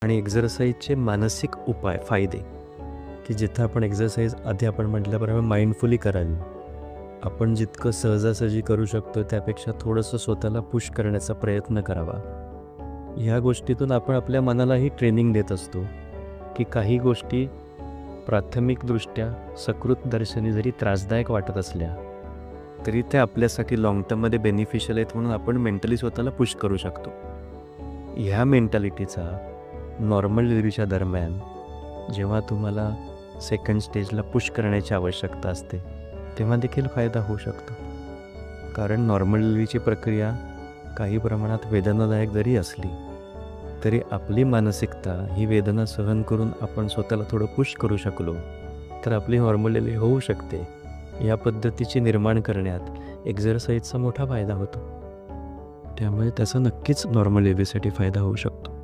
आणि एक्झरसाईजचे मानसिक उपाय, फायदे, की जिथं आपण एक्झरसाईज आधी आपण म्हटल्याप्रमाणे माइंडफुली करावी. आपण जितकं सहजासहजी करू शकतो त्यापेक्षा थोडंसं स्वतःला पुश करण्याचा प्रयत्न करावा. ह्या गोष्टीतून आपण आपल्या मनालाही ट्रेनिंग देत असतो, की काही गोष्टी प्राथमिकदृष्ट्या सकृतदर्शनी जरी त्रासदायक वाटत असल्या तरी त्या आपल्यासाठी लाँग टर्ममध्ये बेनिफिशियल आहेत, म्हणून आपण मेंटली स्वतःला पुश करू शकतो. ह्या मेंटॅलिटीचा नॉर्मल डिलिव्हरीच्या दरम्यान जेव्हा तुम्हाला सेकंड स्टेजला पुश करण्याची आवश्यकता असते तेव्हा देखील फायदा होऊ शकतो. कारण नॉर्मल डिलिव्हरीची प्रक्रिया काही प्रमाणात वेदनादायक जरी असली तरी आपली मानसिकता ही वेदना सहन करून आपण स्वतःला थोडं पुश करू शकलो तर आपली नॉर्मल डिलिव्हरी होऊ शकते. या पद्धतीची निर्माण करण्यात एक्झरसाईजचा मोठा फायदा होतो. त्यामुळे त्याचा नक्कीच नॉर्मल डिलिव्हरीसाठी फायदा होऊ शकतो.